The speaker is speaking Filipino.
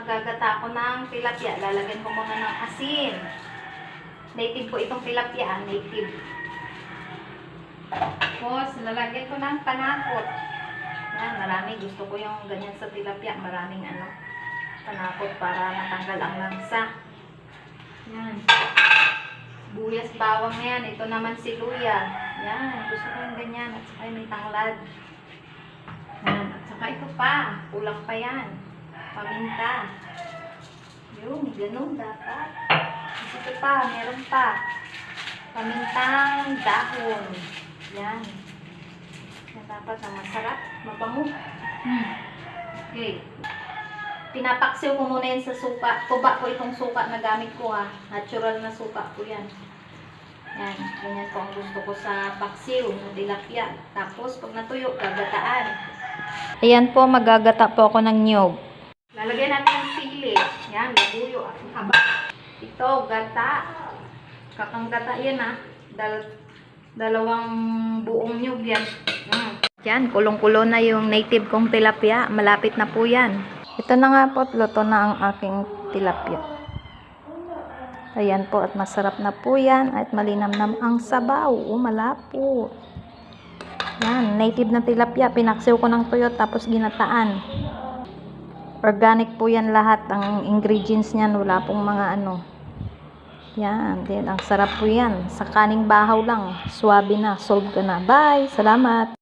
Magagata ako ng tilapia. Lalagyan ko muna ng asin. Native po itong tilapia. Native. Tapos, lalagyan ko ng panakot. Yan, marami. Gusto ko yung ganyan sa tilapia. Maraming panakot para matanggal ang langsa. Yan. Buyas, bawang na yan. Ito naman si luya. Yan. Gusto ko yung ganyan. At saka may tanglad. Yan. At saka ito pa. Kulang pa yan. Paminta. Yung ganun dapat. Ito pa. Meron pa. Pamintang dahon. Yan. Yan dapat na masarap. Mabango. Okay. Pinapaksiw ko muna yan sa suka. Tuba ko itong suka na gamit ko ha. Natural na suka ko yan. Yan. Ganyan po ang gusto ko sa paksiw na tilapia. Tapos pag natuyo, gagataan. Ayan po, magagata po ako ng niyog. Lalagyan natin ng sili. Yan, labuyo. Ito, gata. Kakang gata yan ha. Dalawang buong niyog yan. Yan, kulong-kulo na yung native kong tilapia. Malapit na po yan. Ito na nga po, luto na ang aking tilapia. Ayan po, at masarap na po yan. At malinamnam ang sabaw. Malapot. Yan, native na tilapia. Pinaksiw ko ng tuyo, tapos ginataan. Organic po yan lahat. Ang ingredients niyan, wala pong mga Yan, din ang sarap po yan. Sa kaning bahaw lang. Swabe na, solve ka na. Bye! Salamat!